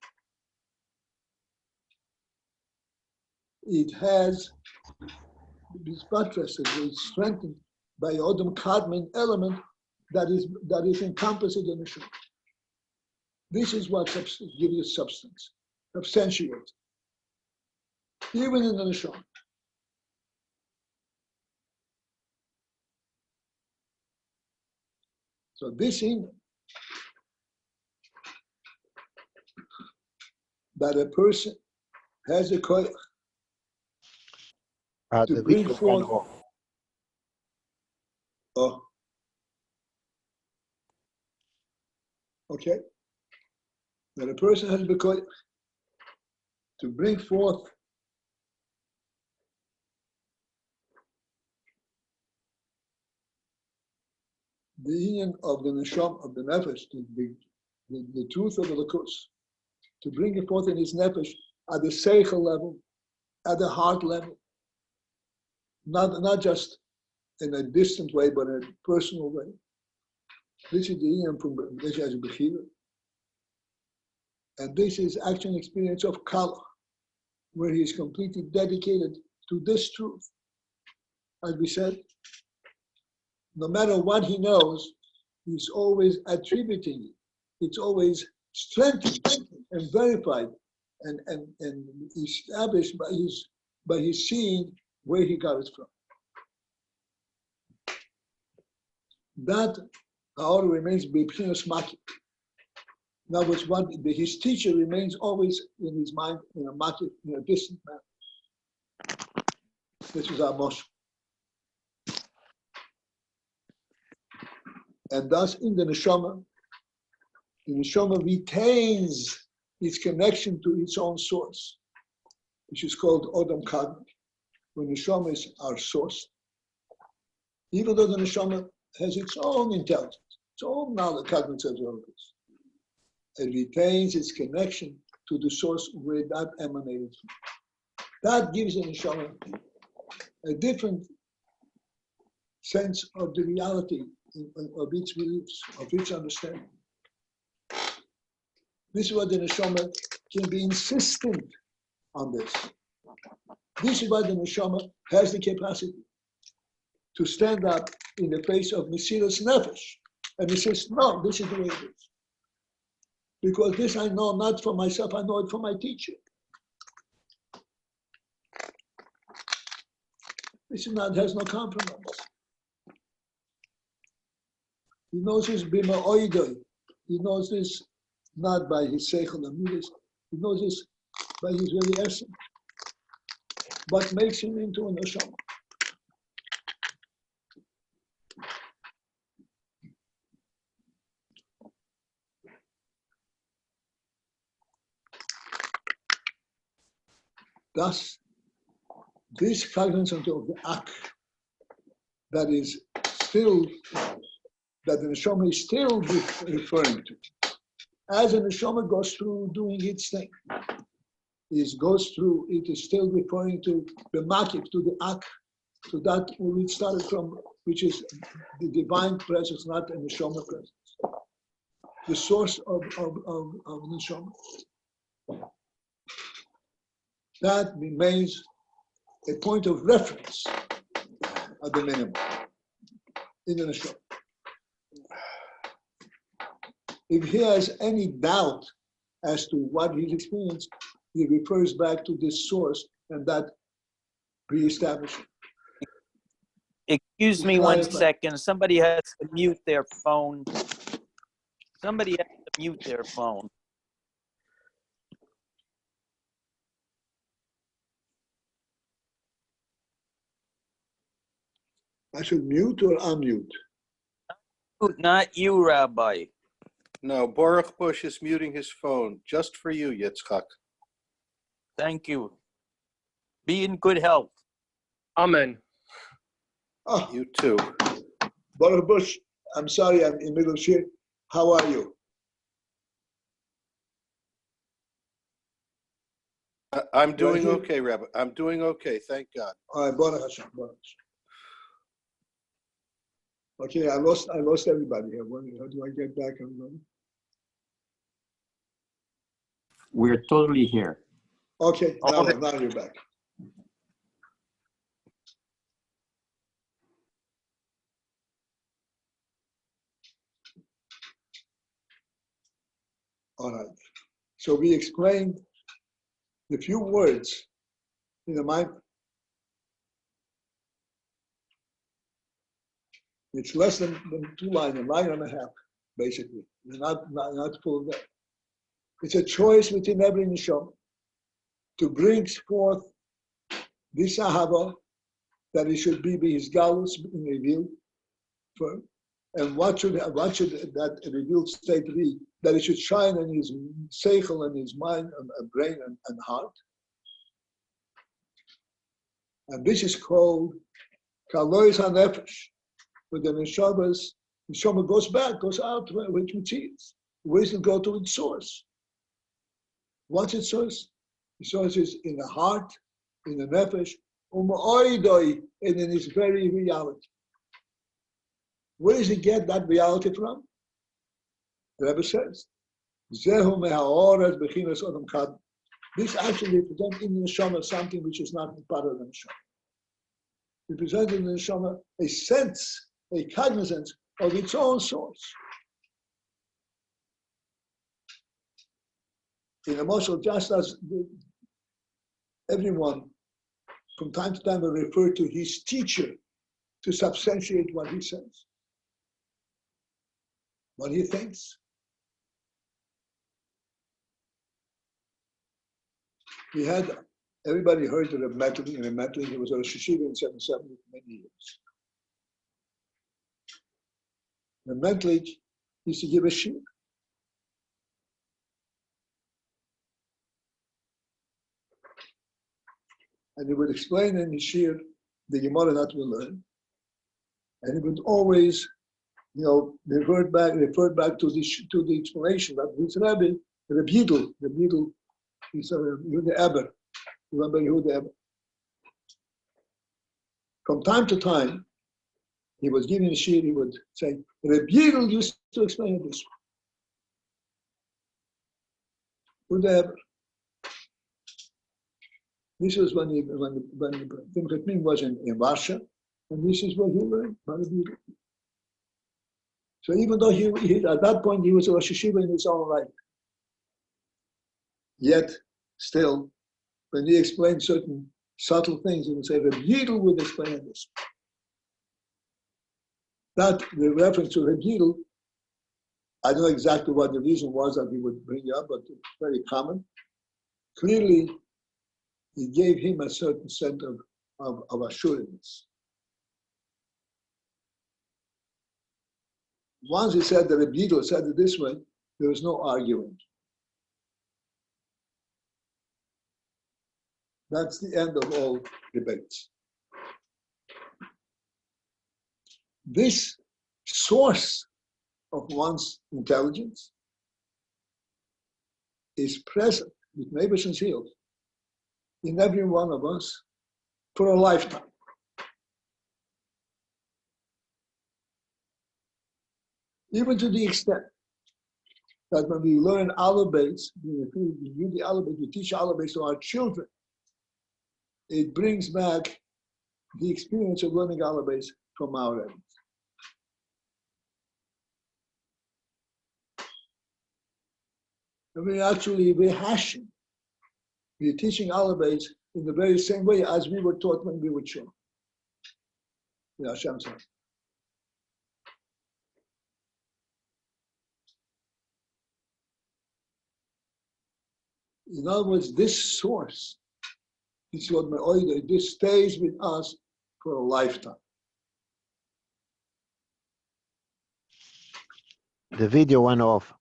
A: It has this buttress, it's strengthened by Adam Kadmon element that is encompassed in the Neshoma. This is what gives you substance, substantiates, even in the Neshoma. So this thing that a person has a koyach to bring forth. Oh, okay. That a person has the koyach to bring forth the union of the neshama, of the nefesh, the truth of the lakus, to bring it forth in his nefesh at the seichel level, at the heart level, not just in a distant way, but in a personal way. This is the union from this as Bechinas. And this is actually an experience of kala, where he is completely dedicated to this truth. As we said, no matter what he knows, he's always attributing it. It's always strengthened and verified and established by his seeing where he got it from. That, however, remains Bechinas makif. In other words, his teacher remains always in his mind in a makif, in a distant manner. This is our Moshe. And thus, in the Neshoma retains its connection to its own source, which is called Adam Kadmon, when Neshoma is our source. Even though the Neshoma has its own intelligence, its own knowledge, cognitive abilities, it retains its connection to the source where that emanated from. That gives the Neshoma a different sense of the reality of its beliefs, of its understanding. This is why the Neshoma can be insistent on this. This is why the Neshoma has the capacity to stand up in the face of Mesiras Nefesh. And he says, no, this is the way it is. Because this I know not for myself, I know it from my teacher. This is not, has no compromise. He knows this bima oidoi. He knows this not by his seichel amidas. He knows this by his very essence. But makes him into a neshama. Thus, this cognizance of the ak that is still, that the neshama is still referring to, as a neshama goes through doing its thing, it is still referring to the makif, to the ak, to that where it started from, which is the divine presence, not a neshama presence, the source of neshama. That remains a point of reference at the minimum in the Neshoma. If he has any doubt as to what he's experienced, he refers back to this source and that reestablishes.
E: Excuse me 1 second. Somebody has to mute their phone. Somebody has to mute their phone.
A: I should mute or unmute?
E: Not you, Rabbi.
D: No, Baruch Bush is muting his phone just for you, Yitzchak.
E: Thank you. Be in good health.
C: Amen.
A: Oh,
D: You too.
A: Baruch Bush, I'm sorry, I'm in middle of shit. How are you?
D: I'm doing okay, Rabbi. I'm doing okay, thank God.
A: All right, Baruch Hashem, Baruch Hashem. Okay, I lost everybody here. How do I get back on?
B: We're totally here.
A: Okay, now you're back. All right. So we explained the few words in the mind. It's less than 2 lines, a line and a half, basically. It's not full of that. It's a choice within every Neshoma to bring forth this Ahava, that it should be his galus in revealed for. And what should that revealed state be? That it should shine in his seichel and his mind and brain and heart. And this is called kalois hanefesh. With the Neshoma goes out which it is. Where does it go to its source? What's its source? The source is in the heart, in the nefesh, and in its very reality. Where does it get that reality from? The Rebbe says, Zehu mehaoret Bechinas Adam Kad. This actually represents in the Neshoma something which is not part of the Neshoma. It represents in the Neshoma a sense, a cognizance of its own source. In emotional, just as everyone from time to time will refer to his teacher to substantiate what he says, what he thinks. We had, everybody heard of Metling, and Metling, he was a Rosh Hashiva in 77 for many years. The Metling used to give a shir. And he would explain in his shir the Gemara that we learn. And he would always, refer back to the explanation that his Rebbe, the Yidel, he said, Yehuda Eber. Remember Yehuda Eber? From time to time, he was giving a shir, he would say, Reb Yidel used to explain it this way. Yehuda Eber. This was when Simchat Min was in Russia, and this is what he learned by Reb Yidel. So even though he at that point he was a Rosh Hashiva in his own right, yet still, when he explained certain subtle things, he would say, Reb Yidel would explain this. That the reference to Reb Yidel, I don't know exactly what the reason was that he would bring up, but it's very common. Clearly, he gave him a certain sense of assurance. Once he said that Reb Yidel said it this way, there was no arguing. That's the end of all debates. This source of one's intelligence is present with Meibesh Hill in every one of us for a lifetime. Even to the extent that when we learn Aleph Beis, we do the Aleph Beis, we teach Aleph Beis to our children, it brings back the experience of learning Aleph Beis from our end. And we're hashing. We're teaching Aleph Beis in the very same way as we were taught when we were children. Yeah, Hashem says. In other words, this source, this is what my order, this stays with us for a lifetime.
F: The video went off.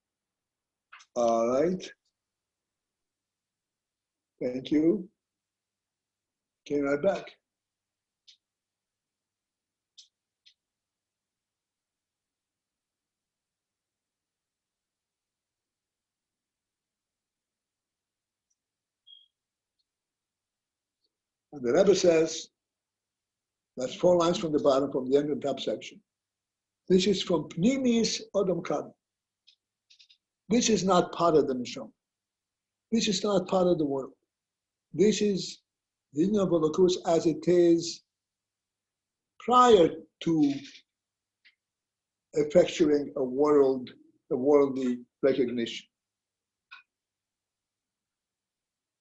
A: All right. Thank you. Came right back. And the Rebbe says, that's 4 lines from the bottom, from the end of the top section. This is from Pnimis Odom Kadmon. This is not part of the Neshoma. This is not part of the world. This is the union of Elokus as it is prior to effectuating a worldly recognition.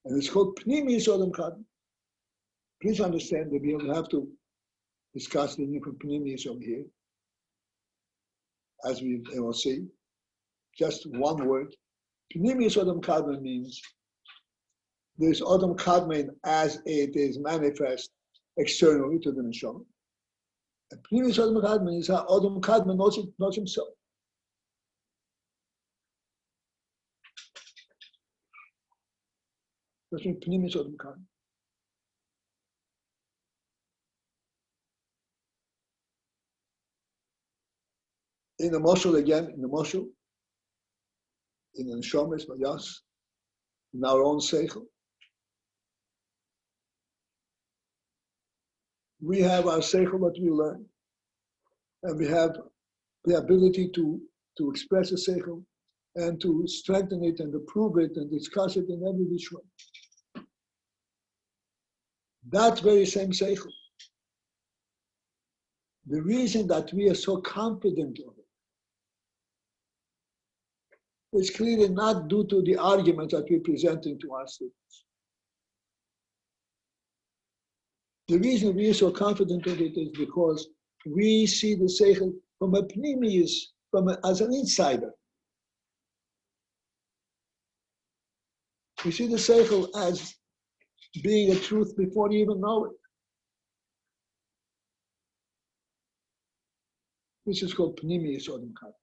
A: And it's called Pnimis Odom Kadmon. Please understand that we will have to discuss the union from Pnimis over here, as we will see. Just one word. Pnimis Odom Kadmon means there's Odom Kadmon as it is manifest externally to the Neshoma. And Pnimis Odom Kadmon is how Odom Kadmon knows himself. That's what Pnimis Odom Kadmon. In the Moshul again, in the Neshoma, by us, in our own Seichel, we have our Seichel that we learn, and we have the ability to express the Seichel and to strengthen it and to prove it and discuss it in every which way. That very same Seichel, the reason that we are so confident of it, it's clearly not due to the arguments that we're presenting to our students. The reason we are so confident of it is because we see the Seichel from a pnimius, as an insider. We see the Seichel as being a truth before you even know it. This is called pnimius Odom Kadmon.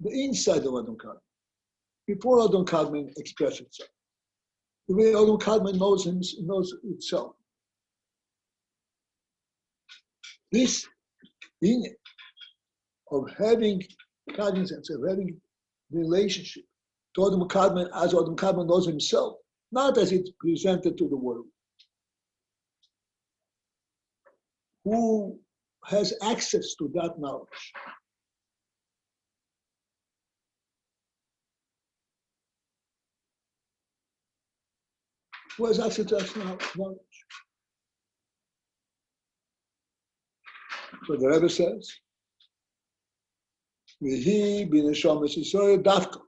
A: The inside of Odom Kadmon, before Odom Kadmon expresses itself. The way Odom Kadmon knows itself. This meaning of having cognizance, of having relationship to Odom Kadmon as Odom Kadmon knows himself, not as it's presented to the world. Who has access to that knowledge? Who has access to that knowledge? So the Rebbe says, "V'hi b'neshomas Yisrael dafka."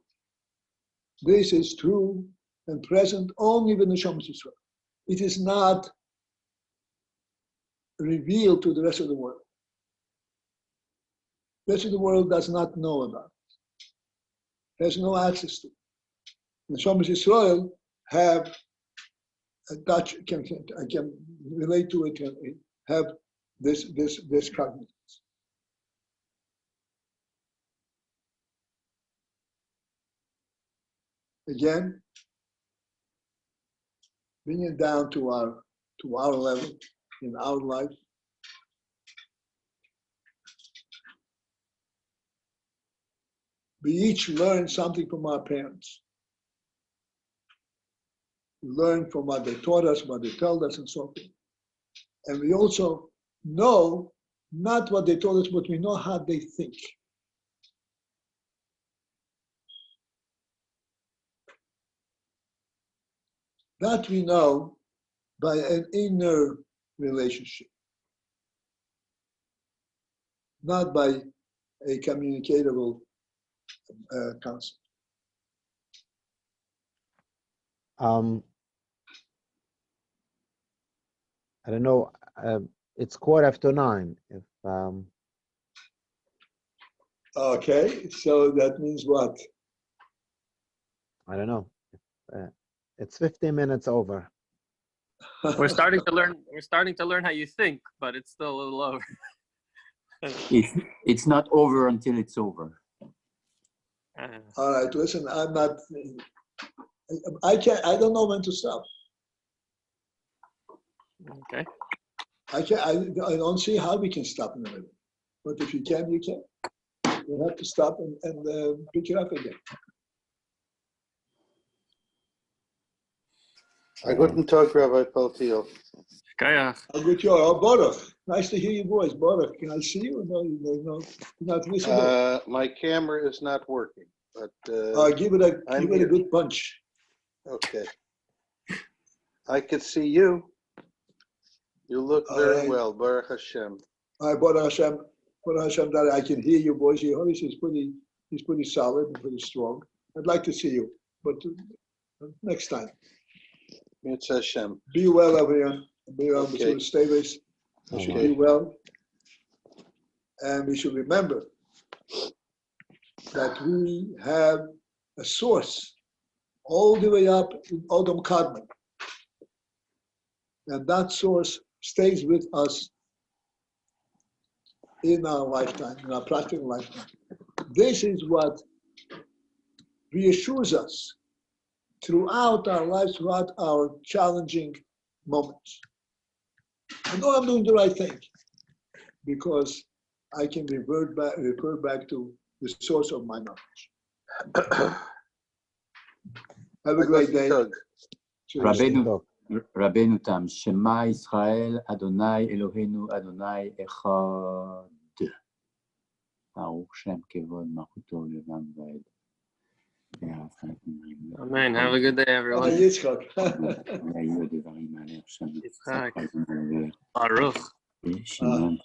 A: This is true and present only with Neshomas Yisrael. It is not revealed to the rest of the world. The rest of the world does not know about it, has no access to it. Neshomas Yisrael have a touch, I can relate to it, have this cognizance. Again, bring it down to our level in our life. We each learn something from our parents. We learn from what they taught us, what they told us, and so forth. And we also know not what they told us, but we know how they think. That we know by an inner relationship, not by a communicatable concept.
F: I don't know. It's 9:15. If
A: Okay, so that means what?
F: I don't know. It's 15 minutes over.
C: We're starting to learn. We're starting to learn how you think, but it's still a little over.
B: It's not over until it's over.
A: All right, listen, I'm not. I can't. I don't know when to stop.
C: Okay.
A: I don't see how we can stop in the middle. But if you can, you can. You'll have to stop and pick it up again.
D: Guten Tag, Rabbi Paltiel.
C: Kaya.
A: How good you are. Oh, Baruch. Nice to hear your voice. Baruch, can I see you? No, you're not visible.
D: My camera is not working, but
A: Give it a
D: here.
A: good punch.
D: Okay. I can see you. You look very
A: right.
D: well, Baruch Hashem.
A: All right, Baruch Hashem, that I can hear your voice. Your voice is pretty solid and pretty strong. I'd like to see you, but next time.
D: It's Hashem.
A: Be well, everyone. Be well.
D: Okay.
A: We should stay with. We should be well. And we should remember that we have a source all the way up in Odom Kadmon. And that source stays with us in our lifetime, in our practical lifetime. This is what reassures us throughout our lives, throughout our challenging moments. I know I'm doing the right thing because I can refer back to the source of my knowledge. Have a great day.
B: Rabbeinu Tam, Shema Israel, Adonai Eloheinu, Adonai Echad. Baruch Shem Kevod Malchuto Levam Vaed.
C: Amen. Have a good day, everyone.
A: Yitzchak.
C: Baruch.
B: Shimon,